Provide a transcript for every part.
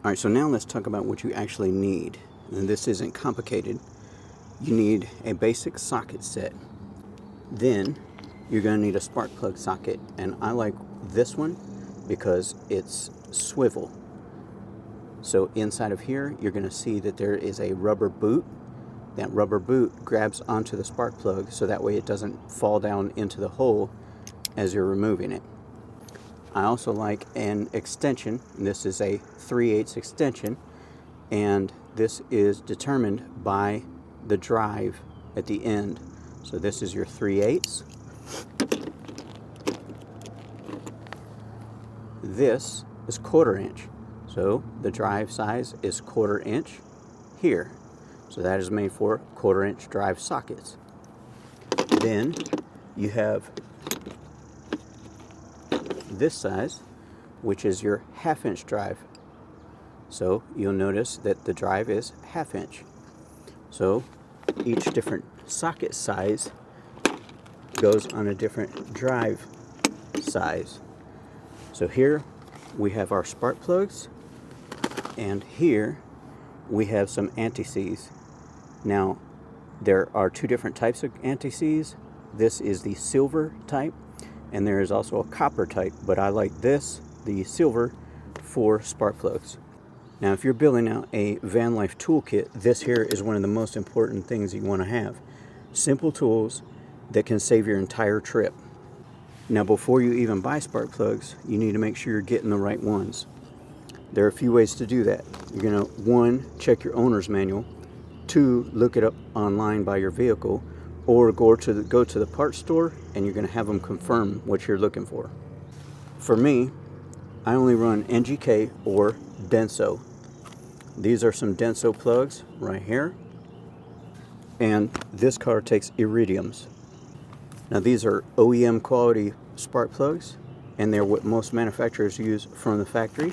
Alright, so now let's talk about what you actually need. And this isn't complicated. You need a basic socket set. Then you're going to need a spark plug socket, and I like this one because it's swivel. So inside of here you're going to see that there is a rubber boot. That rubber boot grabs onto the spark plug so that way it doesn't fall down into the hole as you're removing it. I also like an extension. This is a 3/8 extension, and this is determined by the drive at the end. So this is your 3/8. This is 1/4 inch. So the drive size is 1/4 inch here. So that is made for 1/4 inch drive sockets. Then you have this size, which is your 1/2 inch drive. So you'll notice that the drive is 1/2 inch. So each different socket size goes on a different drive size. So here we have our spark plugs, and here we have some anti-seize. Now there are two different types of anti-seize. This is the silver type, and there is also a copper type, but I like this, the silver, for spark plugs. Now if you're building out a Vanlife toolkit, this here is one of the most important things you want to have. Simple tools that can save your entire trip. Now before you even buy spark plugs, you need to make sure you're getting the right ones. There are a few ways to do that. You're going to, 1, check your owner's manual. 2, look it up online by your vehicle, or go to the parts store and you're going to have them confirm what you're looking for. For me, I only run NGK or Denso. These are some Denso plugs right here, and this car takes iridiums. Now these are OEM quality spark plugs, and they're what most manufacturers use from the factory.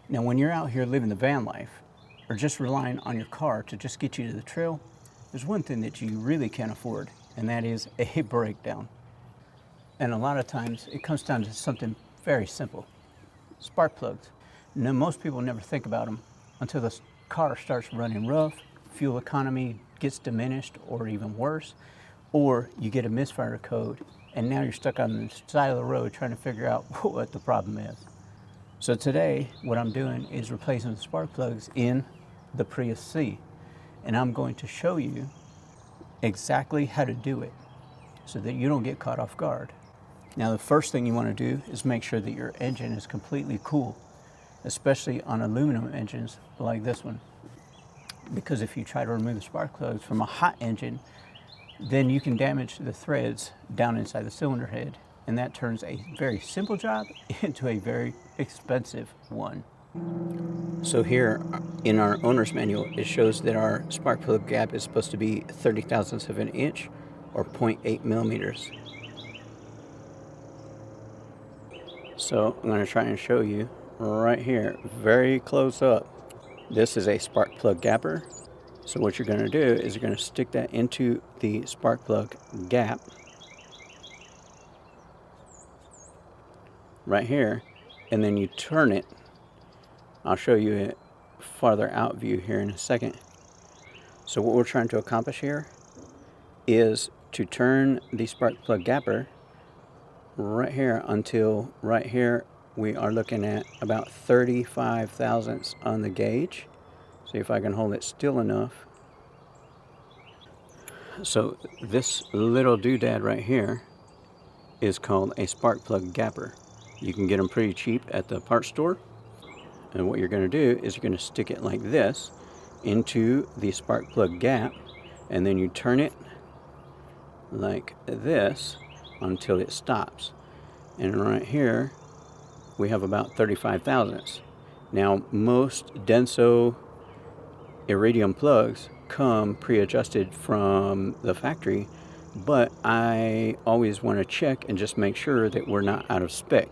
Now when you're out here living the van life, or just relying on your car to just get you to the trail, there's one thing that you really can't afford, and that is a breakdown. And a lot of times it comes down to something very simple: spark plugs. Now most people never think about them until the car starts running rough, fuel economy gets diminished, or even worse, or you get a misfire code, and now you're stuck on the side of the road trying to figure out what the problem is. So today, what I'm doing is replacing the spark plugs in the Prius C, and I'm going to show you exactly how to do it so that you don't get caught off guard. Now, the first thing you want to do is make sure that your engine is completely cool, especially on aluminum engines like this one, because if you try to remove the spark plugs from a hot engine, then you can damage the threads down inside the cylinder head, and that turns a very simple job into a very expensive one. So here in our owner's manual, it shows that our spark plug gap is supposed to be 30 thousandths of an inch, or 0.8 millimeters. So I'm going to try and show you right here, very close up. This is a spark plug gapper. So what you're going to do is you're going to stick that into the spark plug gap right here, and then you turn it. I'll show you a farther out view here in a second. So what we're trying to accomplish here is to turn the spark plug gapper right here until right here we are looking at about 35 thousandths on the gauge. See if I can hold it still enough. So this little doodad right here is called a spark plug gapper. You can get them pretty cheap at the parts store. And what you're going to do is you're going to stick it like this into the spark plug gap, and then you turn it like this until it stops. And right here we have about 35 thousandths. Now most Denso iridium plugs come pre-adjusted from the factory, but I always want to check and just make sure that we're not out of spec.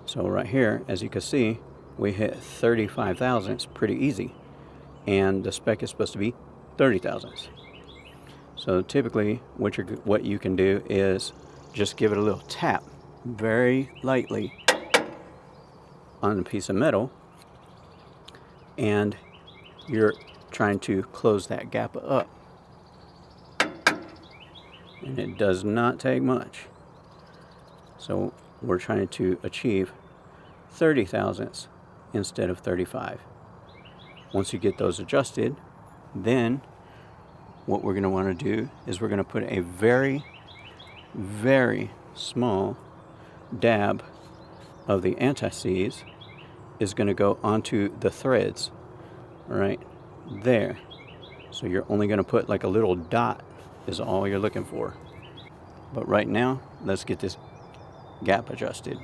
So right here, as you can see, we hit 35 thousandths pretty easy, and the spec is supposed to be 30 thousandths. So typically what you can do is just give it a little tap very lightly on a piece of metal, and you're trying to close that gap up. And it does not take much. So we're trying to achieve 30 thousandths instead of 35. Once you get those adjusted, then what we're going to want to do is we're going to put a very, very small dab of the anti-seize is going to go onto the threads right there. So you're only going to put like a little dot is all you're looking for. But right now, let's get this gap adjusted.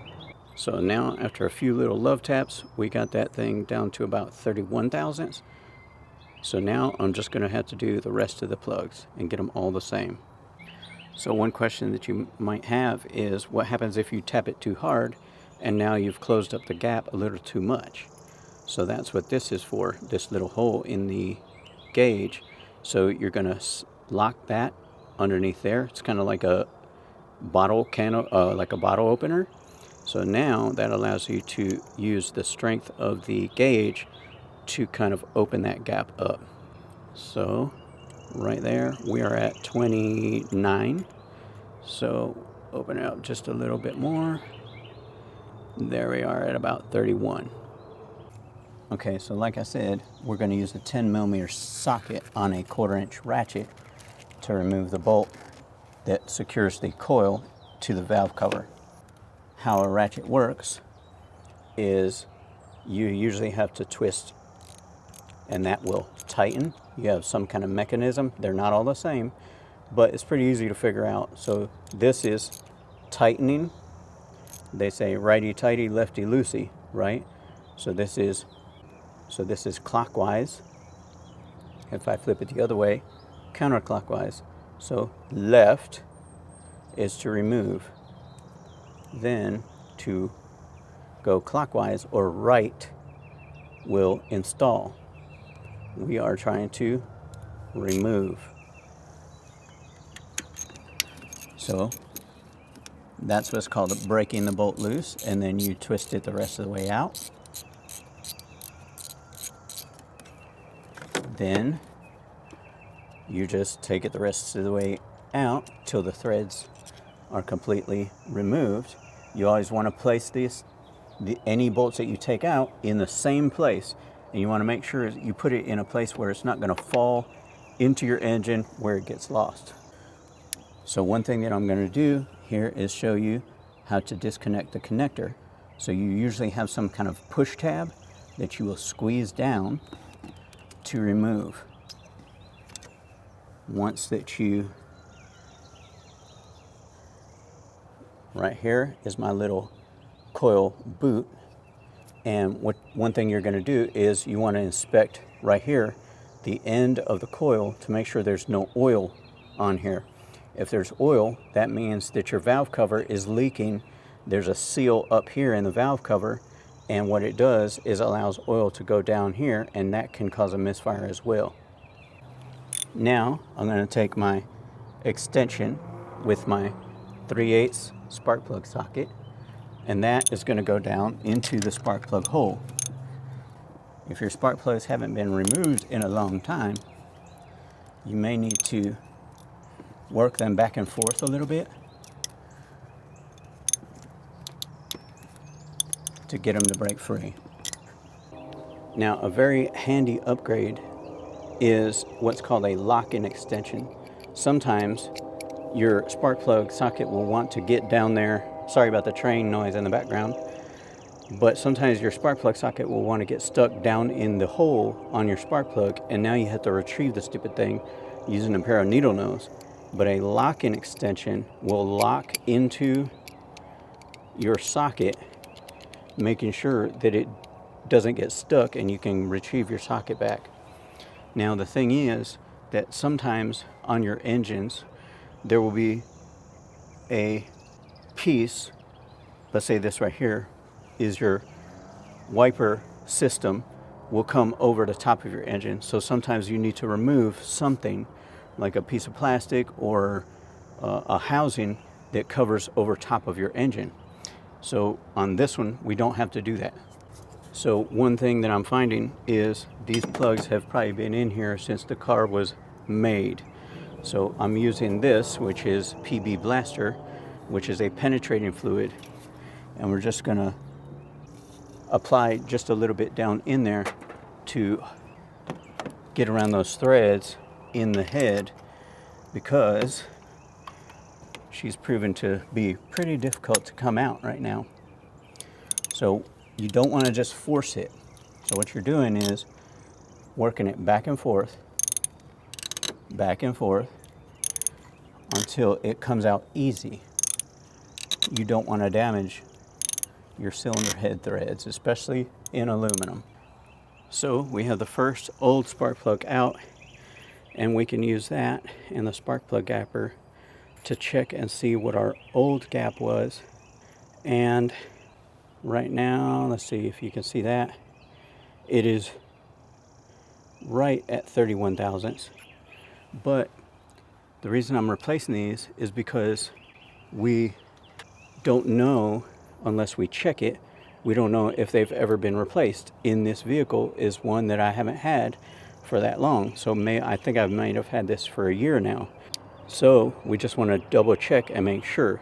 So now, after a few little love taps, we got that thing down to about 31 thousandths. So now I'm just going to have to do the rest of the plugs and get them all the same. So one question that you might have is, what happens if you tap it too hard and now you've closed up the gap a little too much? So that's what this is for, this little hole in the gauge. So you're going to lock that underneath there. It's kind of like a bottle like a bottle opener. So now that allows you to use the strength of the gauge to kind of open that gap up. So right there we are at 29. So open it up just a little bit more. There we are at about 31. Okay, so like I said, we're going to use a 10mm socket on a 1/4" ratchet to remove the bolt that secures the coil to the valve cover. How a ratchet works is you usually have to twist and that will tighten. You have some kind of mechanism. They're not all the same, but it's pretty easy to figure out. So this is tightening. They say righty tighty, lefty loosey, right? So this is clockwise. If I flip it the other way, counterclockwise. So left is to remove. Then to go clockwise, or right will install. We are trying to remove. So that's what's called breaking the bolt loose, and then you twist it the rest of the way out. Then you just take it the rest of the way out till the threads are completely removed. You always want to place any bolts that you take out in the same place, and you want to make sure you put it in a place where it's not going to fall into your engine where it gets lost. So one thing that I'm going to do here is show you how to disconnect the connector. So you usually have some kind of push tab that you will squeeze down to remove. Once that you, right here is my little coil boot, and one thing you're going to do is you want to inspect right here the end of the coil to make sure there's no oil on here. If there's oil, that means that your valve cover is leaking. There's a seal up here in the valve cover, and what it does is allows oil to go down here, and that can cause a misfire as well. Now I'm going to take my extension with my 3/8 spark plug socket, and that is going to go down into the spark plug hole. If your spark plugs haven't been removed in a long time, you may need to work them back and forth a little bit to get them to break free. Now, a very handy upgrade is what's called a lock-in extension. Sometimes your spark plug socket will want to get down there. Sorry about the train noise in the background. But sometimes your spark plug socket will want to get stuck down in the hole on your spark plug, and now you have to retrieve the stupid thing using a pair of needle nose. But a lock-in extension will lock into your socket, making sure that it doesn't get stuck and you can retrieve your socket back. Now the thing is that sometimes on your engines there will be a piece, let's say this right here is your wiper system, will come over the top of your engine. So sometimes you need to remove something like a piece of plastic or a housing that covers over top of your engine. So on this one, we don't have to do that. So one thing that I'm finding is these plugs have probably been in here since the car was made. So I'm using this, which is PB Blaster, which is a penetrating fluid, and we're just gonna apply just a little bit down in there to get around those threads in the head, because she's proven to be pretty difficult to come out right now. So you don't want to just force it. So what you're doing is working it back and forth until it comes out easy. You don't want to damage your cylinder head threads, especially in aluminum. So we have the first old spark plug out, and we can use that and the spark plug gapper to check and see what our old gap was. And right now, let's see if you can see that, it is right at 31 thousandths. But the reason I'm replacing these is because we don't know, unless we check it, we don't know if they've ever been replaced. In this vehicle is one that I haven't had for that long. So I think I might have had this for a year now. So we just want to double check and make sure.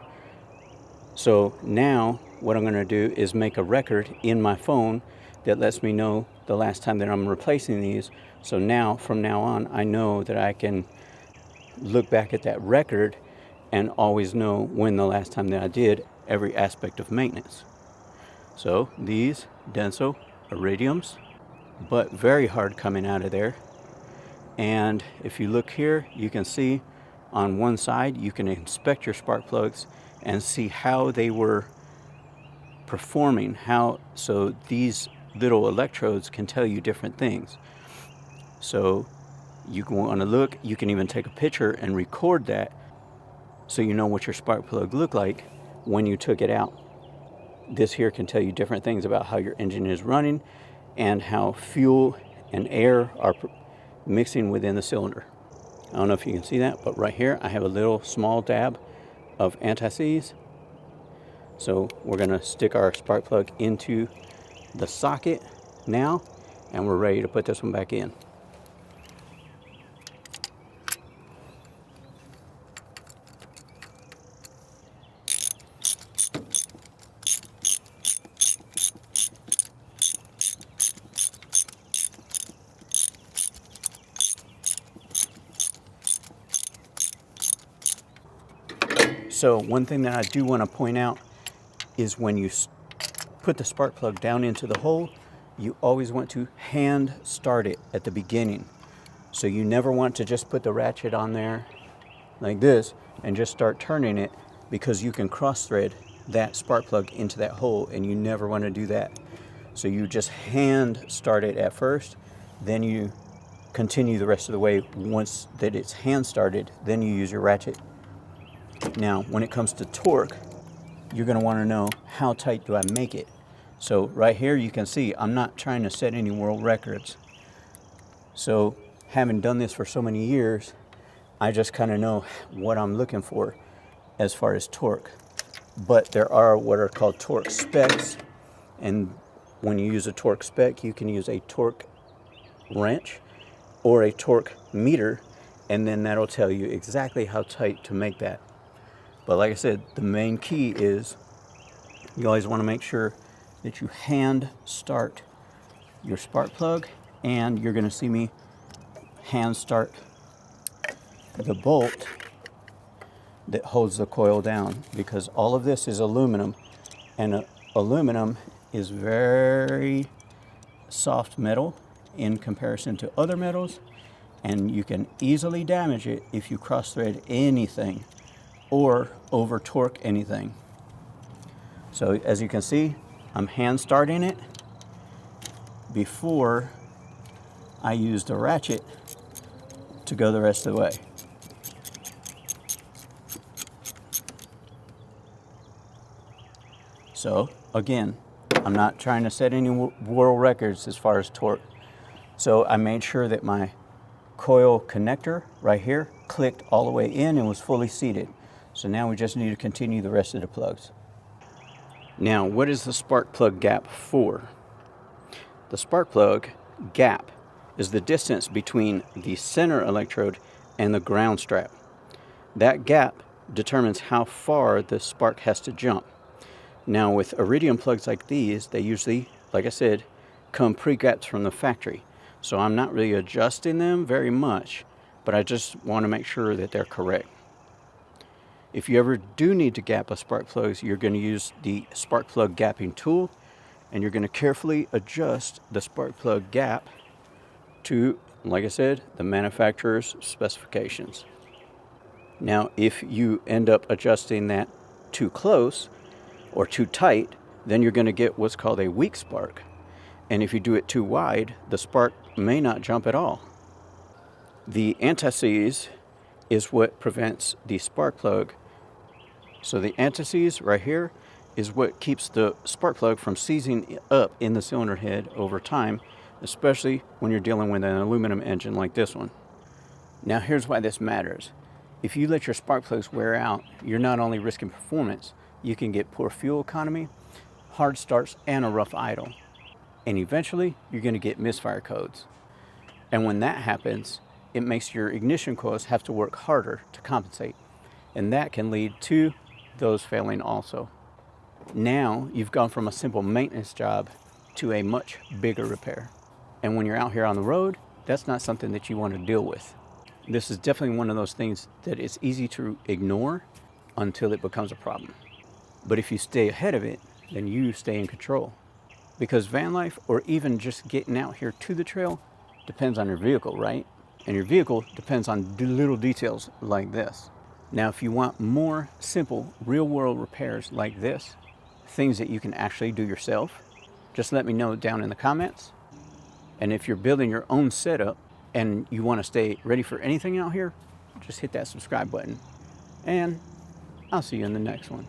So now what I'm going to do is make a record in my phone that lets me know the last time that I'm replacing these. So now, from now on, I know that I can look back at that record and always know when the last time that I did every aspect of maintenance. So these Denso iridiums, but very hard coming out of there. And if you look here, you can see on one side, you can inspect your spark plugs and see how they were performing. So these little electrodes can tell you different things. So you want to look, you can even take a picture and record that so you know what your spark plug looked like when you took it out. This here can tell you different things about how your engine is running and how fuel and air are mixing within the cylinder. I don't know if you can see that, but right here I have a little small dab of anti-seize. So we're going to stick our spark plug into the socket now, and we're ready to put this one back in. So one thing that I do want to point out is when you put the spark plug down into the hole, you always want to hand start it at the beginning. So you never want to just put the ratchet on there like this and just start turning it, because you can cross thread that spark plug into that hole, and you never want to do that. So you just hand start it at first, then you continue the rest of the way. Once that it's hand started, then you use your ratchet. Now, when it comes to torque, you're going to want to know, how tight do I make it? So right here you can see I'm not trying to set any world records. So having done this for so many years, I just kind of know what I'm looking for as far as torque. But there are what are called torque specs, and when you use a torque spec, you can use a torque wrench or a torque meter, and then that'll tell you exactly how tight to make that. But like I said, the main key is you always want to make sure that you hand start your spark plug, and you're going to see me hand start the bolt that holds the coil down, because all of this is aluminum, and aluminum is very soft metal in comparison to other metals, and you can easily damage it if you cross thread anything or over torque anything. So as you can see, I'm hand starting it before I use the ratchet to go the rest of the way. So again, I'm not trying to set any world records as far as torque. So I made sure that my coil connector right here clicked all the way in and was fully seated. So now we just need to continue the rest of the plugs. Now, what is the spark plug gap for? The spark plug gap is the distance between the center electrode and the ground strap. That gap determines how far the spark has to jump. Now, with iridium plugs like these, they usually, like I said, come pre-gapped from the factory. So I'm not really adjusting them very much, but I just want to make sure that they're correct. If you ever do need to gap a spark plug, you're going to use the spark plug gapping tool, and you're going to carefully adjust the spark plug gap to, like I said, the manufacturer's specifications. Now, if you end up adjusting that too close or too tight, then you're going to get what's called a weak spark. And if you do it too wide, the spark may not jump at all. The anti-seize is what prevents the spark plug. So the anti-seize right here is what keeps the spark plug from seizing up in the cylinder head over time, especially when you're dealing with an aluminum engine like this one. Now here's why this matters. If you let your spark plugs wear out, you're not only risking performance, you can get poor fuel economy, hard starts, and a rough idle. And eventually, you're going to get misfire codes. And when that happens, it makes your ignition coils have to work harder to compensate. And that can lead to those failing also. Now, you've gone from a simple maintenance job to a much bigger repair. And when you're out here on the road, that's not something that you want to deal with. This is definitely one of those things that is easy to ignore until it becomes a problem. But if you stay ahead of it, then you stay in control. Because van life, or even just getting out here to the trail, depends on your vehicle, right? And your vehicle depends on little details like this. Now, if you want more simple, real-world repairs like this, things that you can actually do yourself, just let me know down in the comments. And if you're building your own setup and you want to stay ready for anything out here, just hit that subscribe button. And I'll see you in the next one.